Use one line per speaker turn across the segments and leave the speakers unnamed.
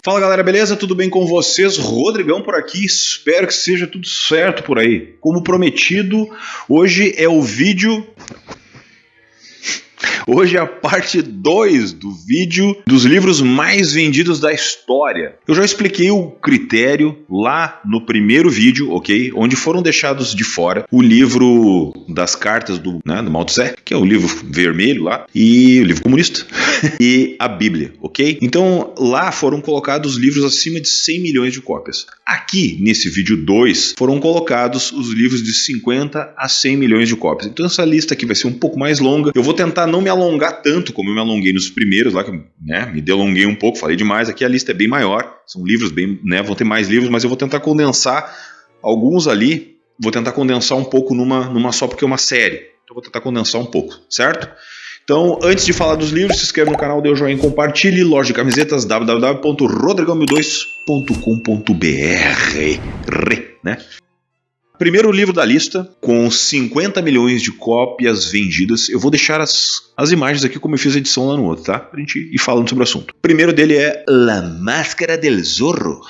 Fala galera, beleza? Tudo bem com vocês? Rodrigão por aqui, espero que seja tudo certo por aí. Como prometido, hoje é o vídeo... Hoje é a parte 2 do vídeo dos livros mais vendidos da história. Eu já expliquei o critério lá no primeiro vídeo, ok? Onde foram deixados de fora o livro das cartas do Mao Tse, que é o livro vermelho lá, e o livro comunista, e a Bíblia, ok? Então lá foram colocados livros acima de 100 milhões de cópias. Aqui, nesse vídeo 2, foram colocados os livros de 50 a 100 milhões de cópias. Então essa lista aqui vai ser um pouco mais longa. Eu vou tentar não me alongar tanto como eu me alonguei nos primeiros lá, que me delonguei um pouco, falei demais. Aqui a lista é bem maior, são livros bem, vão ter mais livros, mas eu vou tentar condensar alguns ali, vou tentar condensar um pouco numa só, porque é uma série. Então eu vou tentar condensar um pouco, certo? Então, antes de falar dos livros, se inscreve no canal, dê o joinha e compartilhe. Loja de camisetas, www.rodrigão1002.com.br, né? Primeiro livro da lista, com 50 milhões de cópias vendidas. Eu vou deixar as imagens aqui como eu fiz a edição lá no outro, tá? Pra gente ir falando sobre o assunto. O primeiro dele é La Máscara del Zorro.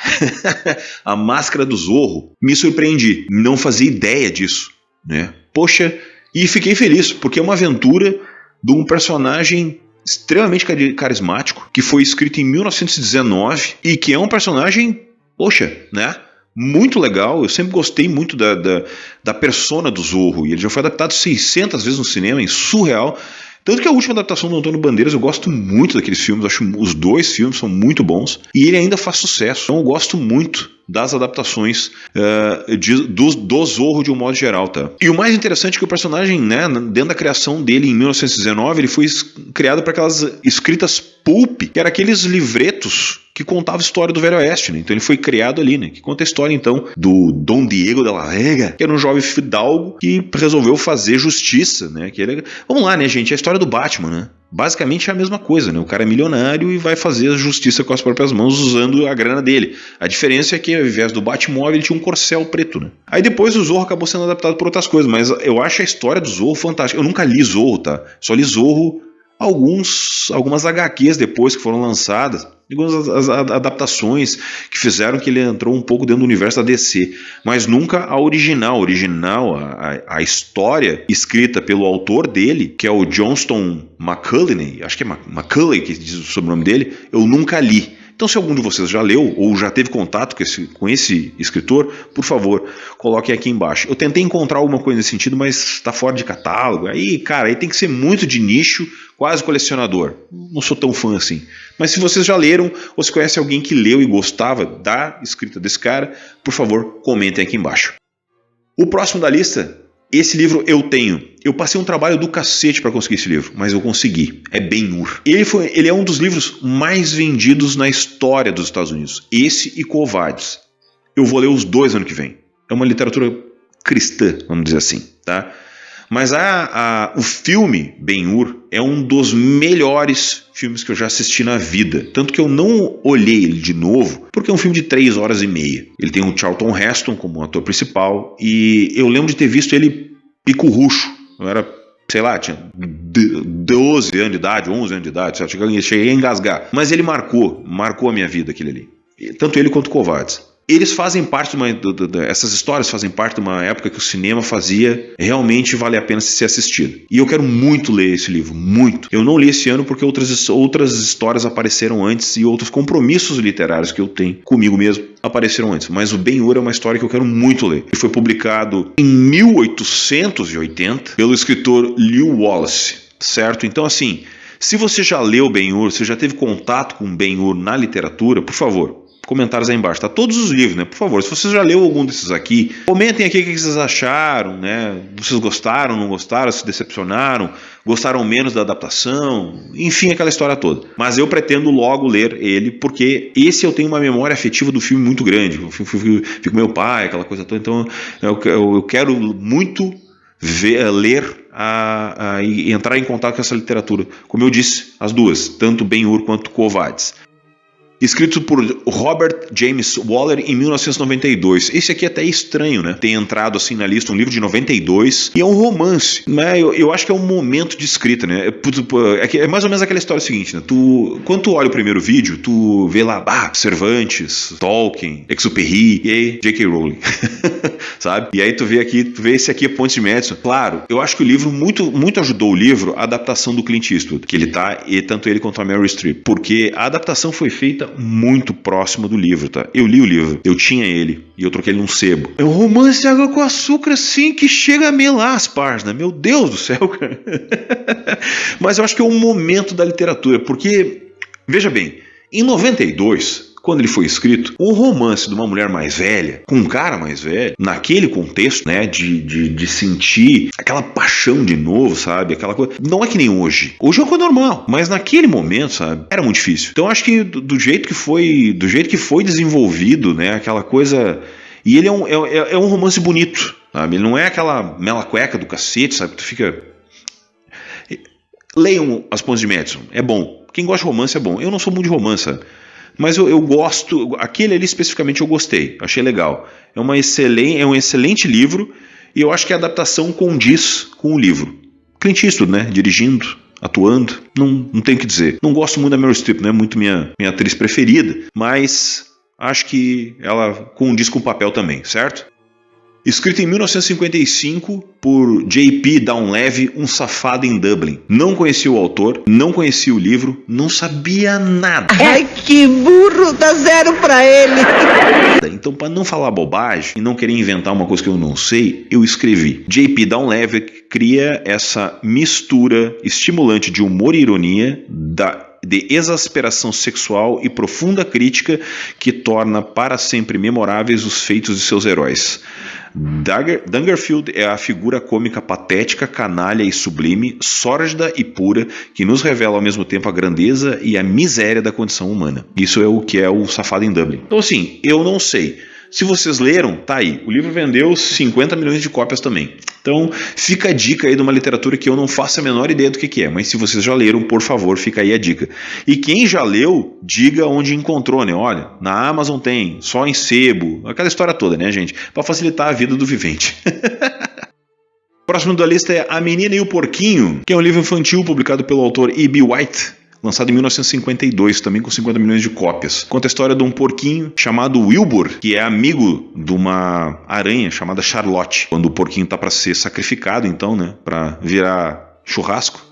A Máscara do Zorro. Me surpreendi, não fazia ideia disso, né? Poxa, e fiquei feliz, porque é uma aventura de um personagem extremamente carismático, que foi escrito em 1919 e que é um personagem, poxa, né? Muito legal. Eu sempre gostei muito da persona do Zorro, e ele já foi adaptado 600 vezes no cinema, em surreal. Tanto que a última adaptação do Antônio Bandeiras, eu gosto muito daqueles filmes, acho que os dois filmes são muito bons, e ele ainda faz sucesso. Então eu gosto muito das adaptações do Zorro de um modo geral, tá? E o mais interessante é que o personagem, né, dentro da criação dele em 1919, ele foi criado para aquelas escritas pulp, que eram aqueles livretos que contavam a história do Velho Oeste, né? Então ele foi criado ali, né? Que conta a história, então, do Dom Diego de la Vega, que era um jovem fidalgo que resolveu fazer justiça, né? Vamos lá, né, gente? É a história do Batman, né? Basicamente é a mesma coisa, né? O cara é milionário e vai fazer a justiça com as próprias mãos usando a grana dele. A diferença é que ao invés do Batmóvel ele tinha um corcel preto, né? Aí depois o Zorro acabou sendo adaptado por outras coisas, mas eu acho a história do Zorro fantástica. Eu nunca li Zorro, tá? Só li Zorro algumas HQs depois que foram lançadas, algumas adaptações que fizeram que ele entrou um pouco dentro do universo da DC, mas nunca a original, a história escrita pelo autor dele, que é o Johnston McCulley, acho que é McCulley que diz o sobrenome dele, eu nunca li. Então, se algum de vocês já leu ou já teve contato com esse escritor, por favor, coloquem aqui embaixo. Eu tentei encontrar alguma coisa nesse sentido, mas está fora de catálogo. Aí, cara, aí tem que ser muito de nicho, quase colecionador. Não sou tão fã assim. Mas se vocês já leram ou se conhece alguém que leu e gostava da escrita desse cara, por favor, comentem aqui embaixo. O próximo da lista, esse livro eu tenho. Eu passei um trabalho do cacete para conseguir esse livro, mas eu consegui. É Ben-Hur. Ele é um dos livros mais vendidos na história dos Estados Unidos. Esse e Quo Vadis. Eu vou ler os dois ano que vem. É uma literatura cristã, vamos dizer assim, tá? Mas o filme Ben-Hur é um dos melhores filmes que eu já assisti na vida. Tanto que eu não olhei ele de novo, porque é um filme de 3 horas e meia. Ele tem o Charlton Heston como ator principal, e eu lembro de ter visto ele pico-rucho. Eu era, sei lá, tinha 12 anos de idade, 11 anos de idade, cheguei a engasgar. Mas ele marcou a minha vida, aquele ali. Tanto ele quanto o Quo Vadis. Eles fazem parte essas histórias fazem parte de uma época que o cinema fazia realmente vale a pena ser assistido. E eu quero muito ler esse livro, muito. Eu não li esse ano porque outras histórias apareceram antes e outros compromissos literários que eu tenho comigo mesmo apareceram antes. Mas o Ben-Hur é uma história que eu quero muito ler. Ele foi publicado em 1880 pelo escritor Lew Wallace, certo? Então, assim, se você já leu Ben-Hur, se já teve contato com Ben-Hur na literatura, por favor, comentários aí embaixo, tá? Todos os livros, né? Por favor, se você já leu algum desses aqui, comentem aqui o que vocês acharam, né? Vocês gostaram, não gostaram, se decepcionaram, gostaram menos da adaptação, enfim, aquela história toda. Mas eu pretendo logo ler ele, porque esse eu tenho uma memória afetiva do filme muito grande. O filme fica com meu pai, aquela coisa toda, então eu quero muito ler e entrar em contato com essa literatura. Como eu disse, as duas, tanto Ben-Hur quanto Quo Vadis. escrito por Robert James Waller em 1992. Esse aqui até é estranho, né? Tem entrado assim na lista, um livro de 92, e é um romance, né? Eu acho que é um momento de escrita, né? É mais ou menos aquela história seguinte, né? Quando tu olha o primeiro vídeo, tu vê lá, Cervantes, Tolkien, Exupéry, e aí J.K. Rowling, sabe? E aí tu vê esse aqui é Pontes de Madison. Claro, eu acho que o livro muito ajudou o livro a adaptação do Clint Eastwood, que ele tá, e tanto ele quanto a Meryl Streep, porque a adaptação foi feita muito próxima do livro, tá? Eu li o livro, eu tinha ele, e eu troquei ele num sebo. É um romance de água com açúcar, assim, que chega a melar as páginas. Meu Deus do céu, cara. Mas eu acho que é um momento da literatura, porque, veja bem, em 92... quando ele foi escrito, um romance de uma mulher mais velha, com um cara mais velho, naquele contexto, né, de sentir aquela paixão de novo, sabe, aquela coisa, não é que nem hoje. Hoje é uma coisa normal, mas naquele momento, sabe, era muito difícil. Então acho que do jeito que foi desenvolvido, né, aquela coisa, e ele é um romance bonito, sabe, ele não é aquela mela cueca do cacete, sabe, tu fica... Leiam As Pontes de Madison, é bom. Quem gosta de romance é bom. Eu não sou muito de romance, sabe? Mas eu gosto, aquele ali especificamente eu gostei, achei legal. É um excelente livro e eu acho que a adaptação condiz com o livro. Clint Eastwood, né? Dirigindo, atuando, não tenho o que dizer. Não gosto muito da Meryl Streep, não é muito minha atriz preferida, mas acho que ela condiz com o papel também, certo? Escrito em 1955 por J.P. Donlevy, um safado em Dublin. Não conhecia o autor, não conhecia o livro, não sabia nada.
Ai, que burro, dá 0 pra ele.
Então, para não falar bobagem e não querer inventar uma coisa que eu não sei, eu escrevi. J.P. Donlevy cria essa mistura estimulante de humor e ironia, de exasperação sexual e profunda crítica que torna para sempre memoráveis os feitos de seus heróis. Dangerfield é a figura cômica patética, canalha e sublime, sórdida e pura, que nos revela ao mesmo tempo a grandeza e a miséria da condição humana. Isso é o que é o Safado em Dublin. Então assim, eu não sei. Se vocês leram, tá aí. O livro vendeu 50 milhões de cópias também. Então, fica a dica aí de uma literatura que eu não faço a menor ideia do que é. Mas se vocês já leram, por favor, fica aí a dica. E quem já leu, diga onde encontrou, né? Olha, na Amazon tem, só em sebo. Aquela história toda, né, gente? Para facilitar a vida do vivente. Próximo da lista é A Menina e o Porquinho, que é um livro infantil publicado pelo autor E.B. White, lançado em 1952, também com 50 milhões de cópias. Conta a história de um porquinho chamado Wilbur, que é amigo de uma aranha chamada Charlotte. Quando o porquinho tá para ser sacrificado, então, né, para virar churrasco,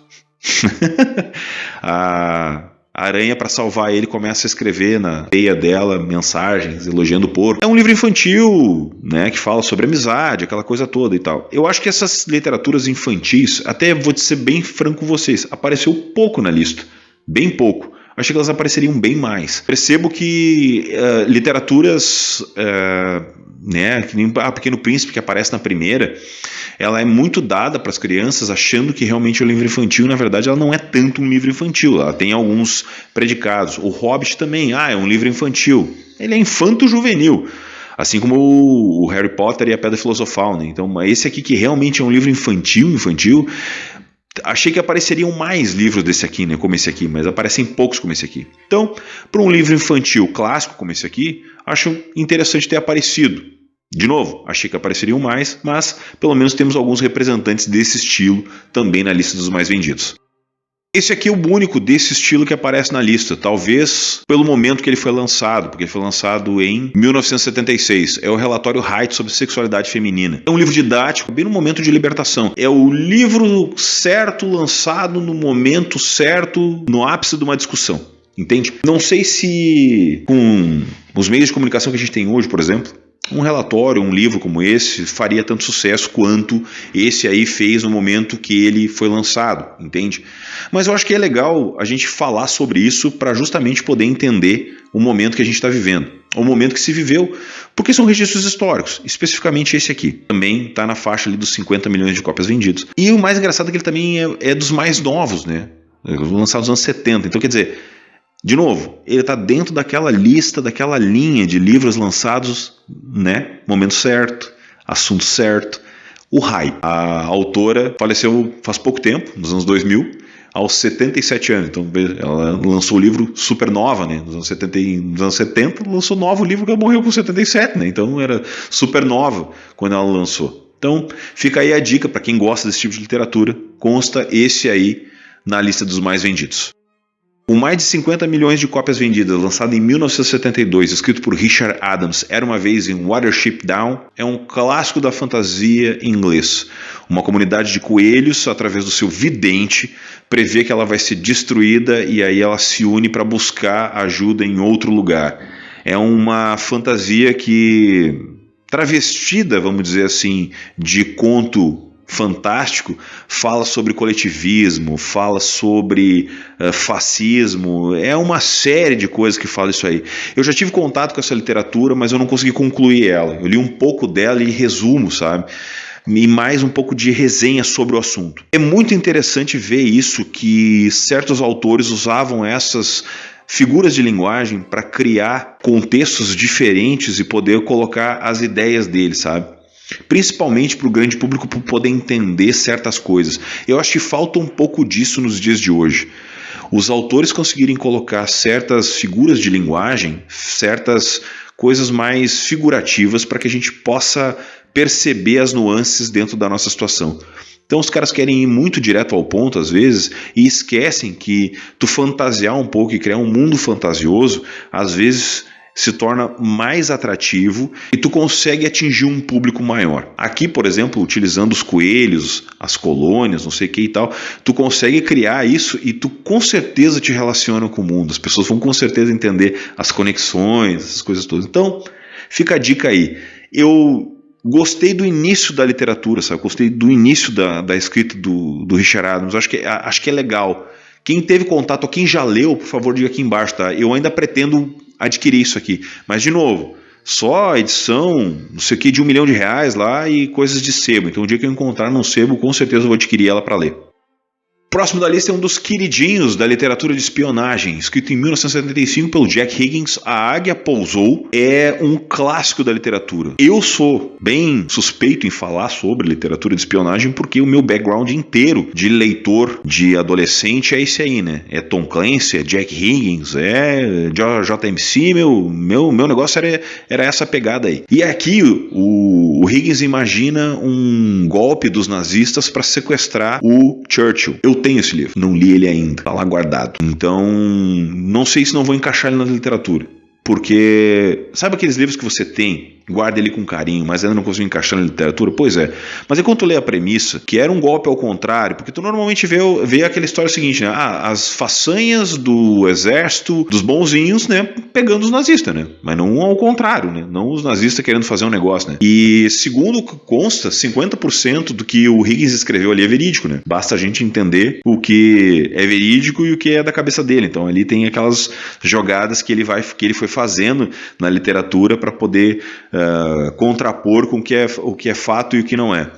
a aranha, para salvar ele, começa a escrever na teia dela mensagens elogiando o porco. É um livro infantil, né, que fala sobre amizade, aquela coisa toda e tal. Eu acho que essas literaturas infantis, até vou ser bem franco com vocês, apareceu pouco na lista. Bem pouco. Achei que elas apareceriam bem mais. Percebo que literaturas, né, que nem A Pequeno Príncipe, que aparece na primeira, ela é muito dada para as crianças, achando que realmente é um livro infantil. Na verdade, ela não é tanto um livro infantil. Ela tem alguns predicados. O Hobbit também, é um livro infantil. Ele é infanto-juvenil. Assim como o Harry Potter e a Pedra Filosofal, né? Então, esse aqui que realmente é um livro infantil, achei que apareceriam mais livros desse aqui, né, como esse aqui, mas aparecem poucos como esse aqui. Então, para um livro infantil clássico como esse aqui, acho interessante ter aparecido. De novo, achei que apareceriam mais, mas pelo menos temos alguns representantes desse estilo também na lista dos mais vendidos. Esse aqui é o único desse estilo que aparece na lista, talvez pelo momento que ele foi lançado, porque ele foi lançado em 1976. É o relatório Haidt sobre sexualidade feminina. É um livro didático, bem no momento de libertação. É o livro certo, lançado no momento certo, no ápice de uma discussão. Entende? Não sei se com os meios de comunicação que a gente tem hoje, por exemplo, um relatório, um livro como esse faria tanto sucesso quanto esse aí fez no momento que ele foi lançado, entende? Mas eu acho que é legal a gente falar sobre isso para justamente poder entender o momento que a gente está vivendo, o momento que se viveu, porque são registros históricos, especificamente esse aqui. Também está na faixa ali dos 50 milhões de cópias vendidas. E o mais engraçado é que ele também é dos mais novos, né? Lançado nos anos 70, então quer dizer... De novo, ele está dentro daquela lista, daquela linha de livros lançados, né? Momento certo, assunto certo, o hype. A autora faleceu faz pouco tempo, nos anos 2000. aos 77 anos. Então ela lançou o livro super nova, né? Nos anos 70 lançou um novo livro que ela morreu com 77, né? Então era super nova quando ela lançou. Então fica aí a dica para quem gosta desse tipo de literatura, consta esse aí na lista dos mais vendidos. Com mais de 50 milhões de cópias vendidas, lançado em 1972, escrito por Richard Adams, Era uma Vez em Watership Down, é um clássico da fantasia em inglês. Uma comunidade de coelhos, através do seu vidente, prevê que ela vai ser destruída e aí ela se une para buscar ajuda em outro lugar. É uma fantasia que, travestida, vamos dizer assim, de conto fantástico, fala sobre coletivismo, fala sobre fascismo, é uma série de coisas que fala isso aí. Eu já tive contato com essa literatura, mas eu não consegui concluir ela. Eu li um pouco dela e resumo, sabe? E mais um pouco de resenha sobre o assunto. É muito interessante ver isso, que certos autores usavam essas figuras de linguagem para criar contextos diferentes e poder colocar as ideias deles, sabe? Principalmente para o grande público poder entender certas coisas. Eu acho que falta um pouco disso nos dias de hoje. Os autores conseguirem colocar certas figuras de linguagem, certas coisas mais figurativas para que a gente possa perceber as nuances dentro da nossa situação. Então os caras querem ir muito direto ao ponto às vezes e esquecem que tu fantasiar um pouco e criar um mundo fantasioso às vezes se torna mais atrativo e tu consegue atingir um público maior. Aqui, por exemplo, utilizando os coelhos, as colônias, não sei o que e tal, tu consegue criar isso e tu com certeza te relaciona com o mundo. As pessoas vão com certeza entender as conexões, essas coisas todas. Então, fica a dica aí. Eu gostei do início da literatura, sabe? Gostei do início da escrita do Richard Adams. Acho que é legal. Quem teve contato ou quem já leu, por favor, diga aqui embaixo, tá? Eu ainda pretendo adquirir isso aqui. Mas, de novo, só edição, não sei o que, de R$1 milhão lá e coisas de sebo. Então, o dia que eu encontrar num sebo, com certeza eu vou adquirir ela para ler. Próximo da lista é um dos queridinhos da literatura de espionagem, escrito em 1975 pelo Jack Higgins, A Águia Pousou. É um clássico da literatura. Eu sou bem suspeito em falar sobre literatura de espionagem porque o meu background inteiro de leitor, de adolescente é esse aí, né? É Tom Clancy, é Jack Higgins, é JMC, meu negócio era essa pegada aí. E aqui o Higgins imagina um golpe dos nazistas para sequestrar o Churchill. Eu tenho esse livro, não li ele ainda, tá lá guardado. Então, não sei se não vou encaixar ele na literatura. Porque, sabe aqueles livros que você tem, guarda ele com carinho, mas ainda não conseguiu encaixar na literatura? Pois é. Mas é quando tu lê a premissa, que era um golpe ao contrário, porque tu normalmente vê aquela história seguinte, né? As façanhas do exército, dos bonzinhos, né? Pegando os nazistas, né? Mas não ao contrário, né? Não os nazistas querendo fazer um negócio, né? E segundo consta, 50% do que o Higgins escreveu ali é verídico, né? Basta a gente entender o que é verídico e o que é da cabeça dele. Então ali tem aquelas jogadas que ele foi fazendo na literatura para poder contrapor com o que é fato e o que não é.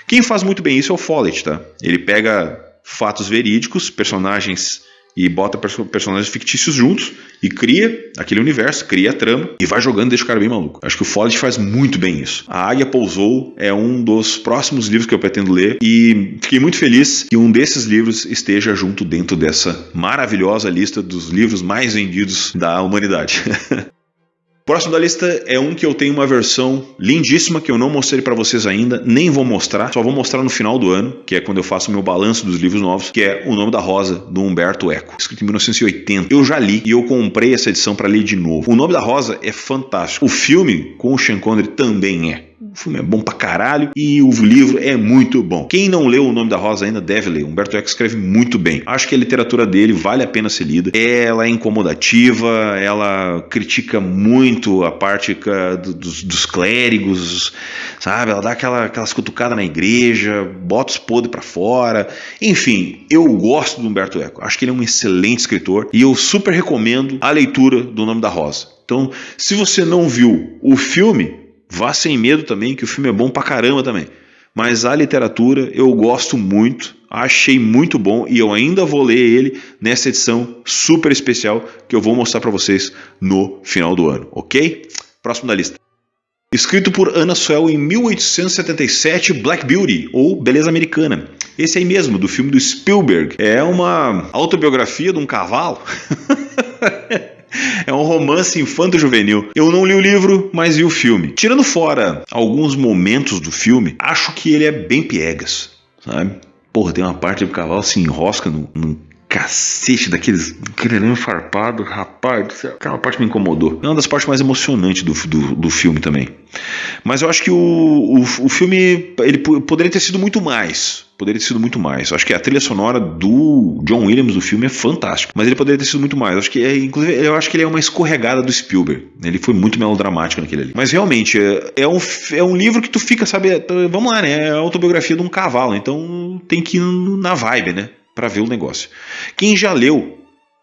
Quem faz muito bem isso é o Follett, tá? Ele pega fatos verídicos, personagens, e bota personagens fictícios juntos e cria aquele universo, cria a trama e vai jogando e deixa o cara bem maluco. Acho que o Follett faz muito bem isso. A Águia Pousou é um dos próximos livros que eu pretendo ler e fiquei muito feliz que um desses livros esteja junto dentro dessa maravilhosa lista dos livros mais vendidos da humanidade. Próximo da lista é um que eu tenho uma versão lindíssima que eu não mostrei para vocês ainda, nem vou mostrar, só vou mostrar no final do ano, que é quando eu faço o meu balanço dos livros novos, que é O Nome da Rosa, do Umberto Eco, escrito em 1980. Eu já li e eu comprei essa edição para ler de novo. O Nome da Rosa é fantástico. O filme com o Sean Connery também é. O filme é bom pra caralho e o livro é muito bom. Quem não leu O Nome da Rosa ainda deve ler. Humberto Eco escreve muito bem. Acho que a literatura dele vale a pena ser lida. Ela é incomodativa, ela critica muito a parte dos clérigos, sabe? Ela dá aquelas cutucadas na igreja, bota os podres pra fora. Enfim, eu gosto do Humberto Eco. Acho que ele é um excelente escritor e eu super recomendo a leitura do Nome da Rosa. Então, se você não viu o filme, vá sem medo também, que o filme é bom pra caramba também. Mas a literatura eu gosto muito, achei muito bom e eu ainda vou ler ele nessa edição super especial que eu vou mostrar pra vocês no final do ano, ok? Próximo da lista. Escrito por Anna Sewell em 1877, Black Beauty, ou Beleza Americana. Esse aí mesmo, do filme do Spielberg. É uma autobiografia de um cavalo. É um romance infanto-juvenil. Eu não li o livro, mas vi o filme. Tirando fora alguns momentos do filme, acho que ele é bem piegas, sabe? Porra, tem uma parte do cavalo se enrosca num cacete daqueles crânio farpado, rapaz do céu. Aquela parte me incomodou. É uma das partes mais emocionantes do filme também. Mas eu acho que o filme ele poderia ter sido muito mais. Eu acho que a trilha sonora do John Williams do filme é fantástica, mas ele poderia ter sido muito mais. Inclusive, eu acho que ele é uma escorregada do Spielberg. Ele foi muito melodramático naquele ali. Mas realmente, é um livro que tu fica, sabe, vamos lá, né? É a autobiografia de um cavalo, então tem que ir na vibe, né? Pra ver o negócio. Quem já leu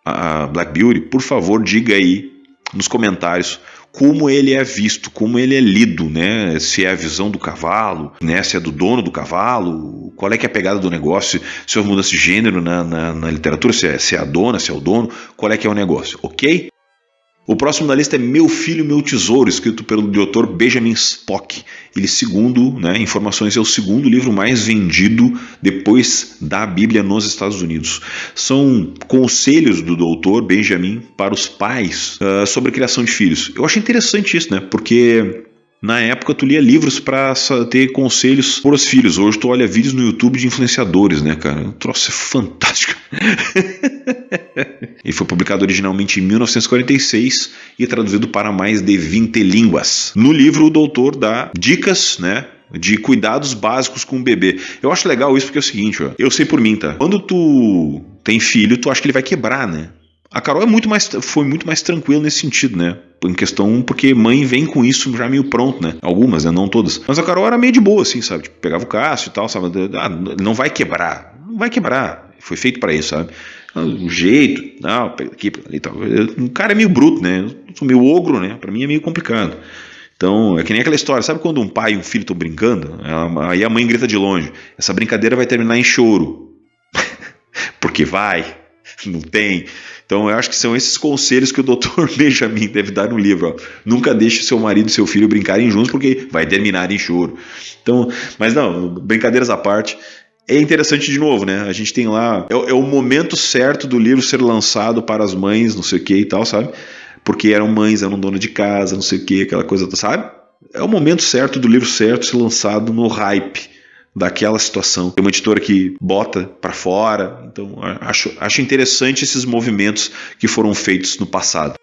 a Black Beauty, por favor, diga aí nos comentários como ele é visto, como ele é lido, né? Se é a visão do cavalo, né? Se é do dono do cavalo, qual é que é a pegada do negócio, se houve mudança de gênero na literatura, se é a dona, se é o dono, qual é que é o negócio, ok? O próximo da lista é Meu Filho, Meu Tesouro, escrito pelo Dr. Benjamin Spock. Ele, segundo, né, informações, é o segundo livro mais vendido depois da Bíblia nos Estados Unidos. São conselhos do Dr. Benjamin para os pais sobre a criação de filhos. Eu acho interessante isso, né? Porque na época tu lia livros para ter conselhos para os filhos. Hoje tu olha vídeos no YouTube de influenciadores, né, cara? O troço é fantástico. Ele foi publicado originalmente em 1946 e traduzido para mais de 20 línguas. No livro, o doutor dá dicas, né, de cuidados básicos com o bebê. Eu acho legal isso porque é o seguinte, ó, eu sei por mim, tá? Quando tu tem filho, tu acha que ele vai quebrar, né? A Carol foi muito mais tranquila nesse sentido, né? Em questão, porque mãe vem com isso já meio pronto, né? Algumas, né? Não todas. Mas a Carol era meio de boa, assim, sabe? Tipo, pegava o Cássio e tal, sabe? Não vai quebrar. Não vai quebrar. Foi feito pra isso, sabe? O jeito, não, pega aqui, pega ali e tal. O cara é meio bruto, né? Eu sou meio ogro, né? Pra mim é meio complicado. Então, é que nem aquela história, sabe quando um pai e um filho estão brincando? Aí a mãe grita de longe, essa brincadeira vai terminar em choro. Porque vai, não tem. Então eu acho que são esses conselhos que o Dr. Benjamin deve dar no livro. Ó. Nunca deixe seu marido e seu filho brincarem juntos porque vai terminar em choro. Então, mas não, brincadeiras à parte. É interessante de novo, né? A gente tem lá... É o momento certo do livro ser lançado para as mães, não sei o que e tal, sabe? Porque eram mães, eram donas de casa, não sei o que, aquela coisa, sabe? É o momento certo do livro certo ser lançado no hype daquela situação. Tem uma editora que bota para fora, então acho interessante esses movimentos que foram feitos no passado.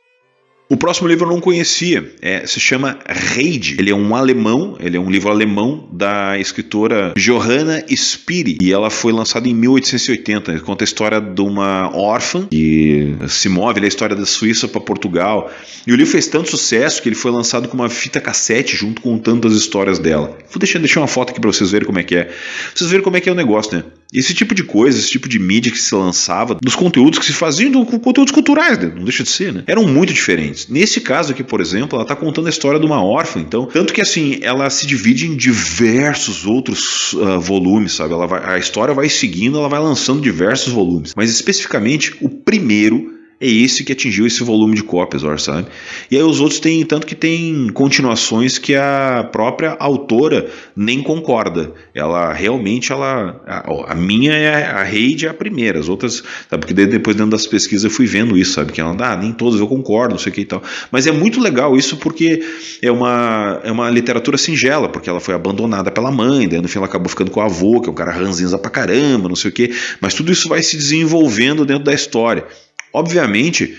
O próximo livro eu não conhecia, se chama Heidi. Ele é um alemão, ele é um livro alemão da escritora Johanna Spiri e ela foi lançada em 1880. Ele conta a história de uma órfã que se move, é a história da Suíça para Portugal. E o livro fez tanto sucesso que ele foi lançado com uma fita cassete junto com tantas histórias dela. Vou deixar uma foto aqui para vocês verem como é que é. Pra vocês verem como é que é o negócio, né? Esse tipo de coisa, esse tipo de mídia que se lançava, dos conteúdos que se faziam, conteúdos culturais, né? Não deixa de ser, né? Eram muito diferentes. Nesse caso aqui, por exemplo, ela está contando a história de uma órfã, então, tanto que assim, ela se divide em diversos outros volumes, sabe? A história vai seguindo, ela vai lançando diversos volumes, mas especificamente o primeiro é esse que atingiu esse volume de cópias, sabe? E aí os outros tem, tanto que tem continuações que a própria autora nem concorda. Ela realmente, a minha a Heidi é a primeira, as outras, sabe? Porque depois dentro das pesquisas eu fui vendo isso, sabe? Que ela, nem todas eu concordo, não sei o que e tal. Mas é muito legal isso porque é uma literatura singela, porque ela foi abandonada pela mãe, daí no fim ela acabou ficando com o avô, que é um cara ranzinza pra caramba, não sei o que, mas tudo isso vai se desenvolvendo dentro da história. Obviamente,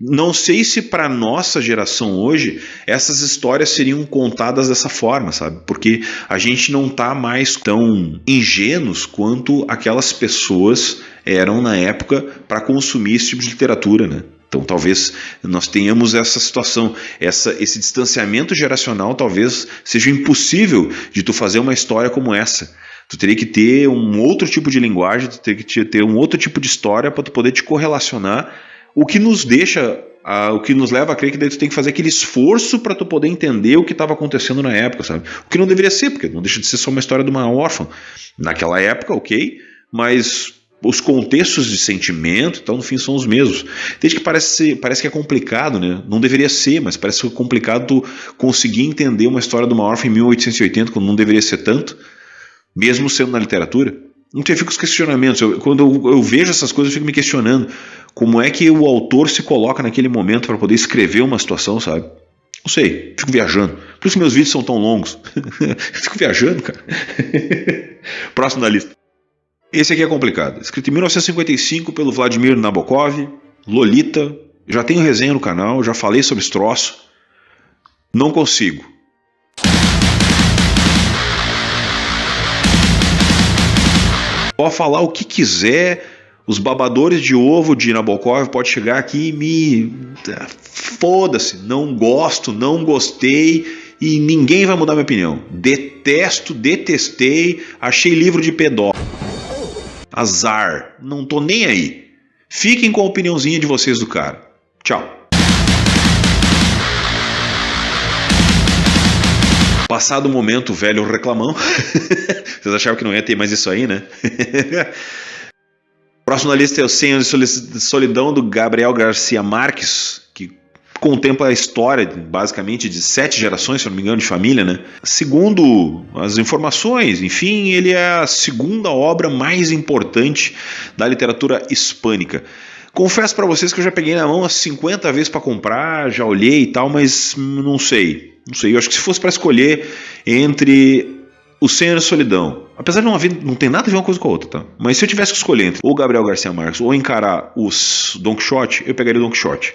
não sei se para nossa geração hoje essas histórias seriam contadas dessa forma, sabe? Porque a gente não está mais tão ingênuos quanto aquelas pessoas eram na época para consumir esse tipo de literatura, né? Então talvez nós tenhamos essa situação, esse distanciamento geracional talvez seja impossível de tu fazer uma história como essa. Tu teria que ter um outro tipo de linguagem, tu teria que ter um outro tipo de história para tu poder te correlacionar, o que nos leva a crer que daí tu tem que fazer aquele esforço para tu poder entender o que estava acontecendo na época, sabe? O que não deveria ser, porque não deixa de ser só uma história de uma órfã. Naquela época, ok, mas os contextos de sentimento, então, no fim, são os mesmos. Desde que parece que é complicado, né? Não deveria ser, mas parece que é complicado tu conseguir entender uma história de uma órfã em 1880, quando não deveria ser tanto. mesmo sendo na literatura. Então eu fico os questionamentos. Quando eu vejo essas coisas, eu fico me questionando como é que o autor se coloca naquele momento para poder escrever uma situação, sabe? Não sei, fico viajando. Por isso que meus vídeos são tão longos. Fico viajando, cara. Próximo da lista. Esse aqui é complicado. Escrito em 1955 pelo Vladimir Nabokov, Lolita. Já tenho resenha no canal, já falei sobre esse troço. Não consigo. Pode falar o que quiser, os babadores de ovo de Nabokov pode chegar aqui e me... Foda-se, não gosto, não gostei e ninguém vai mudar minha opinião. Detesto, detestei, achei livro de pedófilo. Azar, não tô nem aí. Fiquem com a opiniãozinha de vocês do cara. Tchau. Passado o momento, velho reclamão. Vocês achavam que não ia ter mais isso aí, né? Próximo na lista é o 100 anos de solidão do Gabriel Garcia Marques, que contempla a história, basicamente, de 7 gerações, se eu não me engano, de família, né? Segundo as informações, enfim, ele é a segunda obra mais importante da literatura hispânica. Confesso para vocês que eu já peguei na mão umas 50 vezes para comprar, já olhei e tal, mas não sei. Eu acho que se fosse para escolher entre o 100 anos de solidão, apesar de não ter nada a ver uma coisa com a outra, tá? Mas se eu tivesse que escolher entre o Gabriel Garcia Marques ou encarar os Don Quixote, eu pegaria o Don Quixote.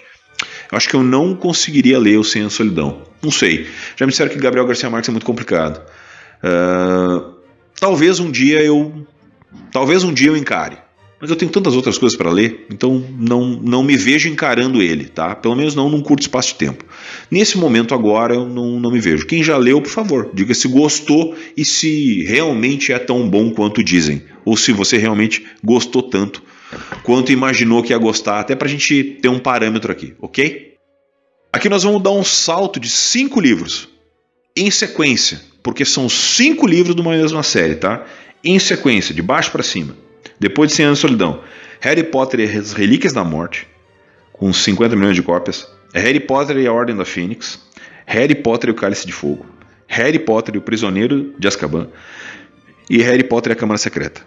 Eu acho que eu não conseguiria ler o 100 anos de solidão. Não sei. Já me disseram que Gabriel Garcia Marques é muito complicado. Talvez um dia eu encare. Mas eu tenho tantas outras coisas para ler, então não me vejo encarando ele, tá? Pelo menos não num curto espaço de tempo. Nesse momento agora eu não me vejo. Quem já leu, por favor, diga se gostou e se realmente é tão bom quanto dizem. Ou se você realmente gostou tanto quanto imaginou que ia gostar, até pra gente ter um parâmetro aqui, ok? Aqui nós vamos dar um salto de 5 livros, em sequência, porque são 5 livros de uma mesma série, tá? Em sequência, de baixo para cima. Depois de 100 anos de solidão, Harry Potter e as Relíquias da Morte, com 50 milhões de cópias, Harry Potter e a Ordem da Fênix, Harry Potter e o Cálice de Fogo, Harry Potter e o Prisioneiro de Azkaban e Harry Potter e a Câmara Secreta.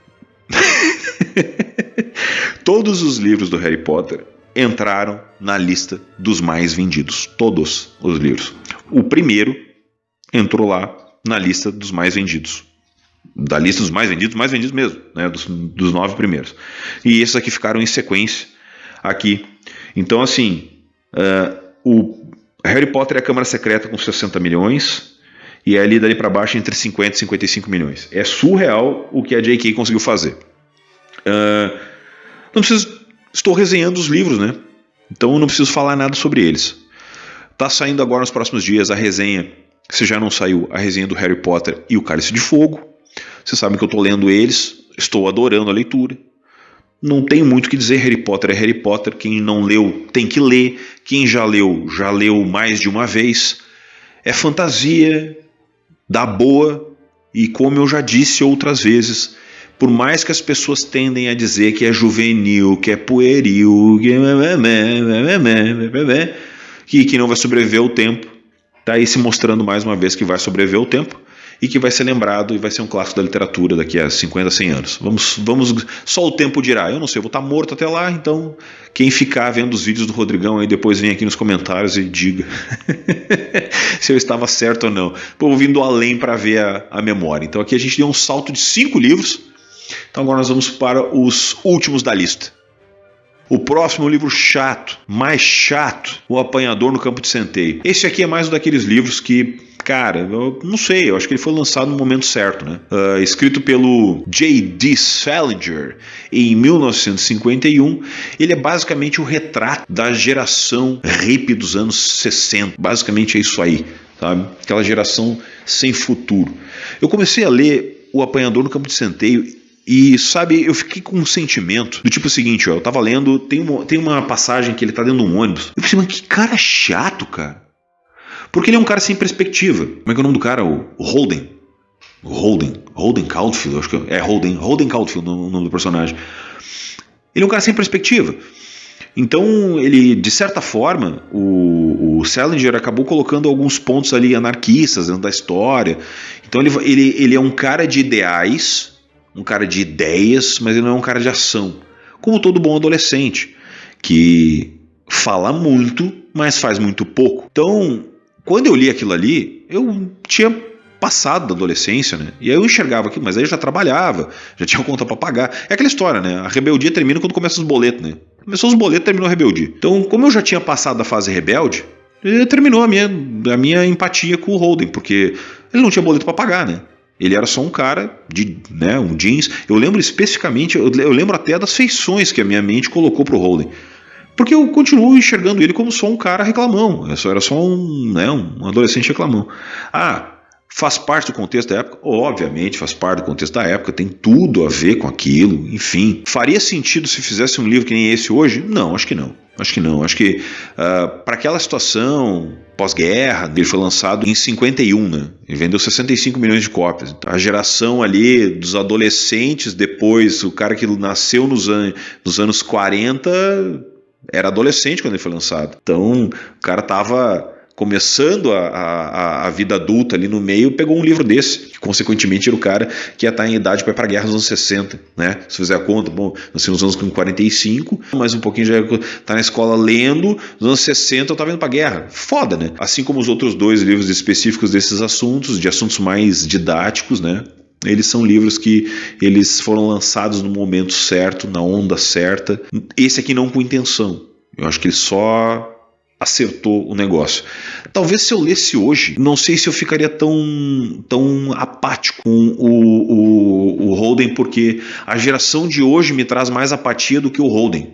Todos os livros do Harry Potter entraram na lista dos mais vendidos. Todos os livros. O primeiro entrou lá na lista dos mais vendidos. Da lista dos mais vendidos mesmo, né? Dos 9 primeiros. E esses aqui ficaram em sequência aqui. Então, assim, o Harry Potter e a Câmara Secreta com 60 milhões e ali dali para baixo entre 50 e 55 milhões. É surreal o que a J.K. conseguiu fazer. Estou resenhando os livros, né? Então eu não preciso falar nada sobre eles. Tá saindo agora nos próximos dias a resenha, se já não saiu, a resenha do Harry Potter e o Cálice de Fogo. Vocês sabem que eu estou lendo eles, estou adorando a leitura. Não tem muito o que dizer, Harry Potter é Harry Potter. Quem não leu tem que ler. Quem já leu mais de uma vez. É fantasia, dá boa. E como eu já disse outras vezes, por mais que as pessoas tendem a dizer que é juvenil, que é pueril, que não vai sobreviver ao tempo, está aí se mostrando mais uma vez que vai sobreviver ao tempo e que vai ser lembrado e vai ser um clássico da literatura daqui a 50, 100 anos. Vamos, só o tempo dirá. Eu não sei, eu vou estar morto até lá, então quem ficar vendo os vídeos do Rodrigão aí depois vem aqui nos comentários e diga se eu estava certo ou não. Pô, vindo além para ver a memória. Então aqui a gente deu um salto de 5 livros. Então agora nós vamos para os últimos da lista. O próximo livro chato, mais chato, O Apanhador no Campo de Centeio. Esse aqui é mais um daqueles livros que, cara, eu não sei, eu acho que ele foi lançado no momento certo, né? Escrito pelo J.D. Salinger em 1951, ele é basicamente o retrato da geração hippie dos anos 60. Basicamente é isso aí, sabe? Aquela geração sem futuro. Eu comecei a ler O Apanhador no Campo de Centeio e, sabe, eu fiquei com um sentimento do tipo seguinte, ó, eu tava lendo, tem uma passagem que ele tá dentro de um ônibus. Eu pensei, mas que cara chato, cara. Porque ele é um cara sem perspectiva. Como é que é o nome do cara? O Holden. Holden Caulfield, acho que é Holden Caulfield o nome do personagem. Ele é um cara sem perspectiva. Então, ele, de certa forma, o Salinger acabou colocando alguns pontos ali anarquistas dentro da história. Então, ele é um cara de ideais, um cara de ideias, mas ele não é um cara de ação. Como todo bom adolescente, que fala muito, mas faz muito pouco. Então, quando eu li aquilo ali, eu tinha passado da adolescência, né? E aí eu enxergava aquilo, mas aí eu já trabalhava, já tinha conta pra pagar. É aquela história, né? A rebeldia termina quando começa os boletos, né? Começou os boletos, terminou a rebeldia. Então, como eu já tinha passado da fase rebelde, terminou a minha empatia com o Holden, porque ele não tinha boleto pra pagar, né? Ele era só um cara de, né, um jeans. Eu lembro especificamente, eu lembro até das feições que a minha mente colocou pro Holden. Porque eu continuo enxergando ele como só um cara reclamão. Era só um adolescente reclamão. Faz parte do contexto da época? Obviamente faz parte do contexto da época, tem tudo a ver com aquilo, enfim. Faria sentido se fizesse um livro que nem esse hoje? Não, acho que não. Acho que para aquela situação pós-guerra, ele foi lançado em 51, né? Ele vendeu 65 milhões de cópias. Então, a geração ali dos adolescentes, depois, o cara que nasceu nos anos 40 era adolescente quando ele foi lançado. Então, o cara tava começando a vida adulta ali no meio, pegou um livro desse, que consequentemente era o cara que ia estar em idade para ir para a guerra nos anos 60, né? Se fizer a conta, bom, nasci nos anos 45, mas um pouquinho já tá na escola lendo, nos anos 60 eu estava indo para a guerra. Foda, né? Assim como os outros dois livros específicos desses assuntos, de assuntos mais didáticos, né? Eles são livros que eles foram lançados no momento certo, na onda certa. Esse aqui não com intenção. Eu acho que ele só acertou o negócio. Talvez se eu lesse hoje, não sei se eu ficaria tão apático com o Holden, porque a geração de hoje me traz mais apatia do que o Holden.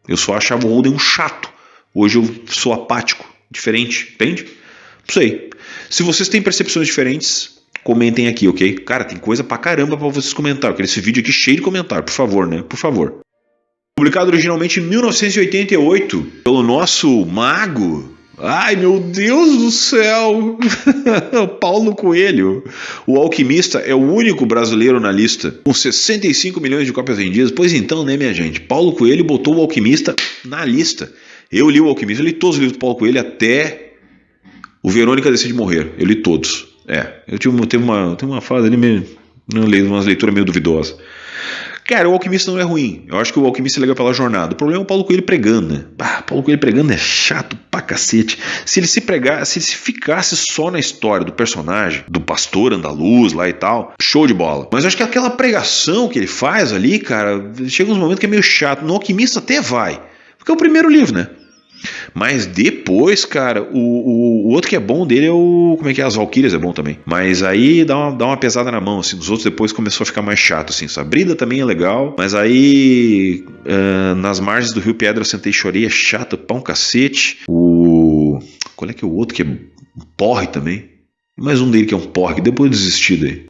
Eu só achava o Holden um chato. Hoje eu sou apático, diferente, entende? Não sei. Se vocês têm percepções diferentes, comentem aqui, ok? Cara, tem coisa pra caramba pra vocês comentar. Eu quero esse vídeo aqui cheio de comentário, por favor, né? Por favor. Publicado originalmente em 1988 pelo nosso mago. Ai, meu Deus do céu! Paulo Coelho. O Alquimista é o único brasileiro na lista, com 65 milhões de cópias vendidas. Pois então, né, minha gente? Paulo Coelho botou o Alquimista na lista. Eu li o Alquimista, eu li todos os livros do Paulo Coelho até o Verônica Decide Morrer. Eu li todos. Eu tive uma fase ali meio, umas leituras meio duvidosas. Cara, o Alquimista não é ruim. Eu acho que o Alquimista é legal pela jornada. O problema é o Paulo Coelho pregando, né? Paulo Coelho pregando é chato pra cacete. Se ele ficasse só na história do personagem, do pastor andaluz lá e tal, show de bola. Mas eu acho que aquela pregação que ele faz ali, cara, chega uns momentos que é meio chato. No Alquimista até vai, porque é o primeiro livro, né? Mas depois, cara, o outro que é bom dele é o... Como é que é? As Valquírias é bom também. Mas aí dá uma pesada na mão, assim. Dos outros depois começou a ficar mais chato, assim. A Brida também é legal. Mas aí... nas margens do Rio Piedra eu sentei e chorei. É chato pra um cacete. Qual é que é o outro que é um porre também? Mais um dele que é um porre, que depois eu desisti daí.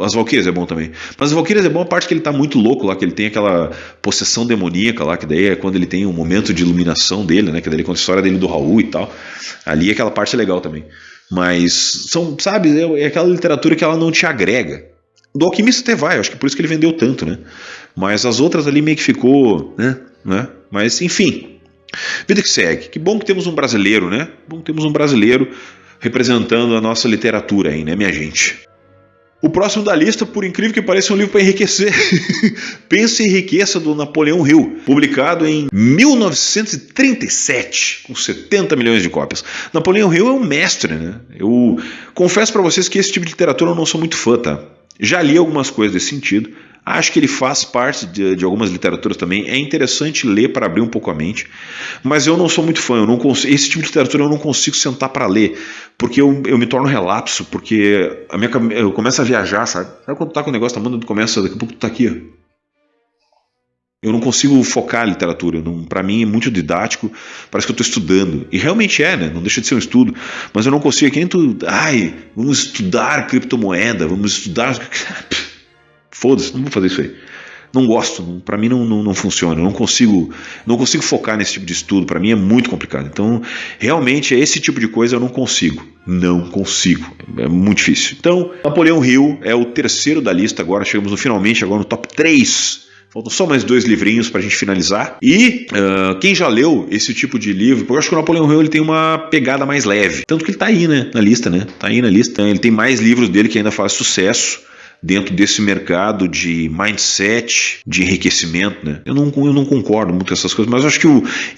As Valquírias é bom também. Mas as Valquírias é bom a parte que ele tá muito louco lá, que ele tem aquela possessão demoníaca lá, que daí é quando ele tem um momento de iluminação dele, né? Que daí conta a história dele do Raul e tal. Ali aquela parte é legal também. Mas sabe, é aquela literatura que ela não te agrega. Do Alquimista até vai, acho que por isso que ele vendeu tanto, né? Mas as outras ali meio que ficou, né? Mas enfim, vida que segue. Que bom que temos um brasileiro, né? Bom que temos um brasileiro representando a nossa literatura aí, né, minha gente? O próximo da lista, por incrível que pareça, é um livro para enriquecer. Pense e Enriqueça, do Napoleão Hill, publicado em 1937, com 70 milhões de cópias. Napoleão Hill é um mestre, né? Eu confesso para vocês que esse tipo de literatura eu não sou muito fã, tá? Já li algumas coisas desse sentido. Acho que ele faz parte de algumas literaturas também. É interessante ler para abrir um pouco a mente. Mas eu não sou muito fã. Esse tipo de literatura eu não consigo sentar para ler. Porque eu me torno relapso. Porque eu começo a viajar, sabe? Sabe quando tá com o negócio na mão, começa, daqui a pouco tu tá aqui, ó. Eu não consigo focar a literatura. Para mim é muito didático. Parece que eu estou estudando. E realmente é, né? Não deixa de ser um estudo. Mas eu não consigo. É que nem tu... vamos estudar criptomoeda. Vamos estudar... Foda-se, não vou fazer isso aí. Não gosto, para mim não funciona. Eu não consigo focar nesse tipo de estudo. Para mim é muito complicado. Então, realmente, esse tipo de coisa eu não consigo. Não consigo. É muito difícil. Então, Napoleão Hill é o terceiro da lista agora. Chegamos finalmente agora no top 3. Faltam só mais 2 livrinhos pra gente finalizar. E quem já leu esse tipo de livro, porque eu acho que o Napoleão Hill ele tem uma pegada mais leve. Tanto que ele tá aí, né, na lista, né? Tá aí na lista. Ele tem mais livros dele que ainda faz sucesso dentro desse mercado de mindset, de enriquecimento, né? Eu não concordo muito com essas coisas, mas eu acho que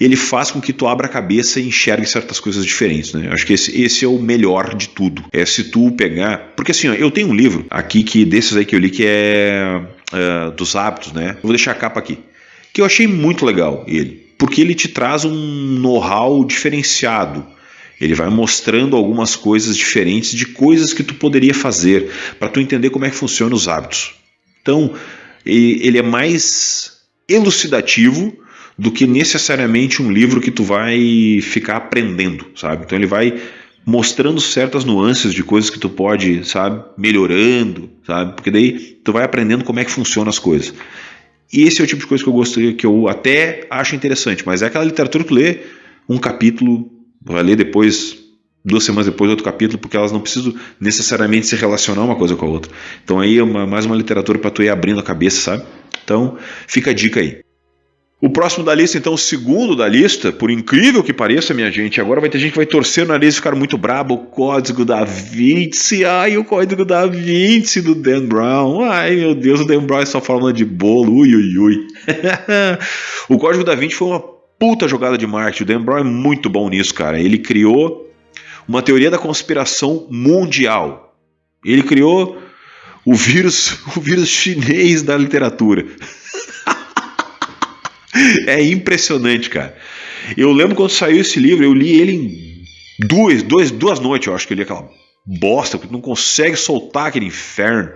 ele faz com que tu abra a cabeça e enxergue certas coisas diferentes, né? Eu acho que esse é o melhor de tudo. É se tu pegar... Porque assim, ó, eu tenho um livro aqui desses aí que eu li que é dos hábitos, né? Eu vou deixar a capa aqui. Que eu achei muito legal ele. Porque ele te traz um know-how diferenciado. Ele vai mostrando algumas coisas diferentes de coisas que tu poderia fazer para tu entender como é que funcionam os hábitos. Então, ele é mais elucidativo do que necessariamente um livro que tu vai ficar aprendendo, sabe? Então ele vai mostrando certas nuances de coisas que tu pode, sabe, melhorando, sabe? Porque daí tu vai aprendendo como é que funcionam as coisas. E esse é o tipo de coisa que eu gostei, que eu até acho interessante, mas é aquela literatura que tu lê um capítulo, vai ler depois, 2 semanas depois, outro capítulo, porque elas não precisam necessariamente se relacionar uma coisa com a outra. Então aí é mais uma literatura para tu ir abrindo a cabeça, sabe? Então fica a dica aí. O próximo da lista, então, o segundo da lista, por incrível que pareça, minha gente, agora vai ter gente que vai torcer o nariz e ficar muito brabo, o Código da Vinci, o Código da Vinci do Dan Brown, ai meu Deus, o Dan Brown é só falando de bolo, ui. O Código da Vinci foi uma puta jogada de marketing, o Dan Brown é muito bom nisso, cara, ele criou uma teoria da conspiração mundial, ele criou o vírus chinês da literatura. É impressionante, cara. Eu lembro quando saiu esse livro, eu li ele em duas noites, eu acho que eu li aquela bosta, porque não consegue soltar aquele inferno.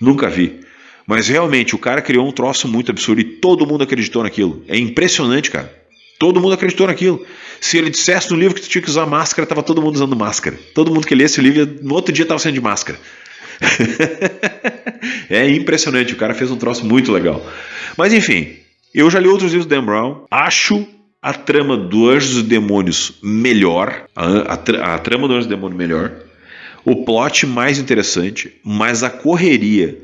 Nunca vi. Mas realmente, o cara criou um troço muito absurdo e todo mundo acreditou naquilo. É impressionante, cara. Todo mundo acreditou naquilo. Se ele dissesse no livro que tu tinha que usar máscara, tava todo mundo usando máscara. Todo mundo que lê esse livro, no outro dia tava saindo de máscara. É impressionante, o cara fez um troço muito legal. Mas enfim... Eu já li outros livros do Dan Brown, acho a trama do Anjos e Demônios melhor, a trama do Anjos e Demônios melhor, o plot mais interessante, mas a correria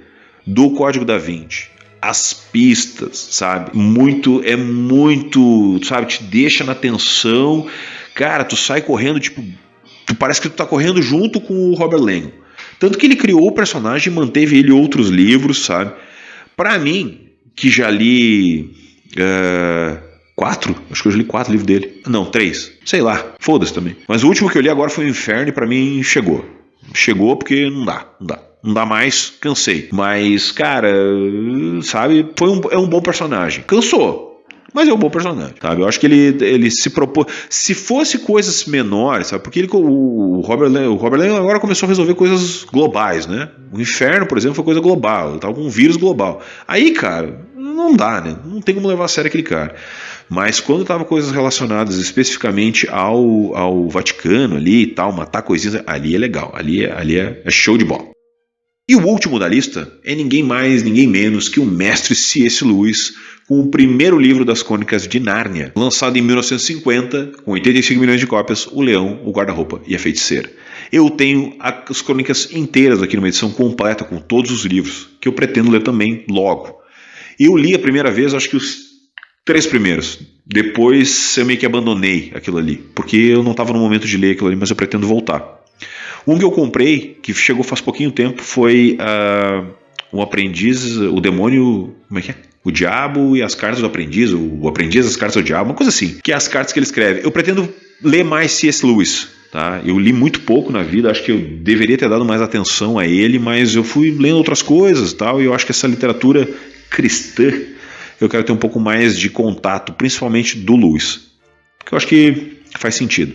do Código da Vinci, as pistas, sabe, é muito, sabe, te deixa na tensão, cara, tu sai correndo, tipo, parece que tu tá correndo junto com o Robert Langdon, tanto que ele criou o personagem e manteve ele em outros livros, sabe, pra mim, que já li 4, acho que eu já li 4 livros dele. Não, 3, sei lá, foda-se também. Mas o último que eu li agora foi o Inferno e pra mim chegou. Chegou porque não dá mais, cansei. Mas, cara, sabe, é um bom personagem. Cansou, mas é um bom personagem, sabe? Eu acho que ele se propôs... Se fosse coisas menores, sabe? Porque o Robert Langdon agora começou a resolver coisas globais, né? O Inferno, por exemplo, foi coisa global. Ele tava com um vírus global. Aí, cara, não dá, né? Não tem como levar a sério aquele cara. Mas quando tava coisas relacionadas especificamente ao Vaticano ali e tal, matar coisinhas, ali é legal. Ali é show de bola. E o último da lista é ninguém mais, ninguém menos que o mestre C.S. Lewis, com o primeiro livro das Crônicas de Nárnia, lançado em 1950, com 85 milhões de cópias, O Leão, o Guarda-Roupa e a Feiticeira. Eu tenho as crônicas inteiras aqui numa edição completa, com todos os livros, que eu pretendo ler também logo. Eu li a primeira vez, acho que os 3 primeiros. Depois eu meio que abandonei aquilo ali, porque eu não estava no momento de ler aquilo ali, mas eu pretendo voltar. Um que eu comprei, que chegou faz pouquinho tempo, foi o Aprendiz, o Demônio, como é que é? O Diabo e as Cartas do Aprendiz, o Aprendiz e as Cartas do Diabo, uma coisa assim, que é as cartas que ele escreve. Eu pretendo ler mais C.S. Lewis, tá? Eu li muito pouco na vida, acho que eu deveria ter dado mais atenção a ele, mas eu fui lendo outras coisas e tal, e eu acho que essa literatura cristã, eu quero ter um pouco mais de contato, principalmente do Lewis, porque eu acho que faz sentido.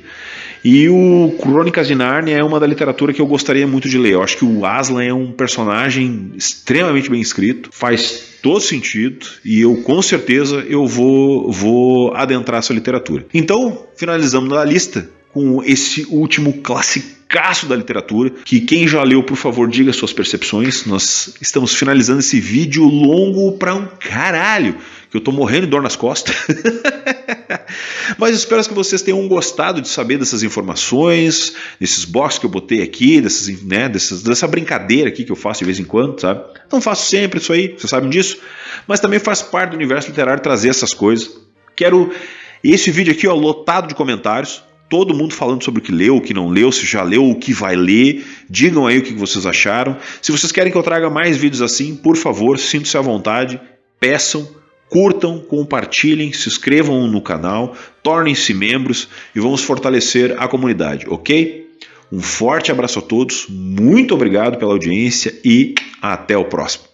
E o Crônicas de Nárnia é uma da literatura que eu gostaria muito de ler. Eu acho que o Aslan é um personagem extremamente bem escrito, faz todo sentido e eu com certeza eu vou adentrar essa literatura. Então, finalizamos a lista com esse último classicaço da literatura, que quem já leu, por favor, diga suas percepções. Nós estamos finalizando esse vídeo longo pra um caralho, que eu tô morrendo de dor nas costas. Mas espero que vocês tenham gostado de saber dessas informações, desses boxes que eu botei aqui, dessa brincadeira aqui que eu faço de vez em quando, sabe? Não faço sempre isso aí, vocês sabem disso, mas também faz parte do universo literário trazer essas coisas. Quero esse vídeo aqui, ó, lotado de comentários. Todo mundo falando sobre o que leu, o que não leu, se já leu, o que vai ler. Digam aí o que vocês acharam. Se vocês querem que eu traga mais vídeos assim, por favor, sintam-se à vontade, peçam, curtam, compartilhem, se inscrevam no canal, tornem-se membros e vamos fortalecer a comunidade, ok? Um forte abraço a todos, muito obrigado pela audiência e até o próximo.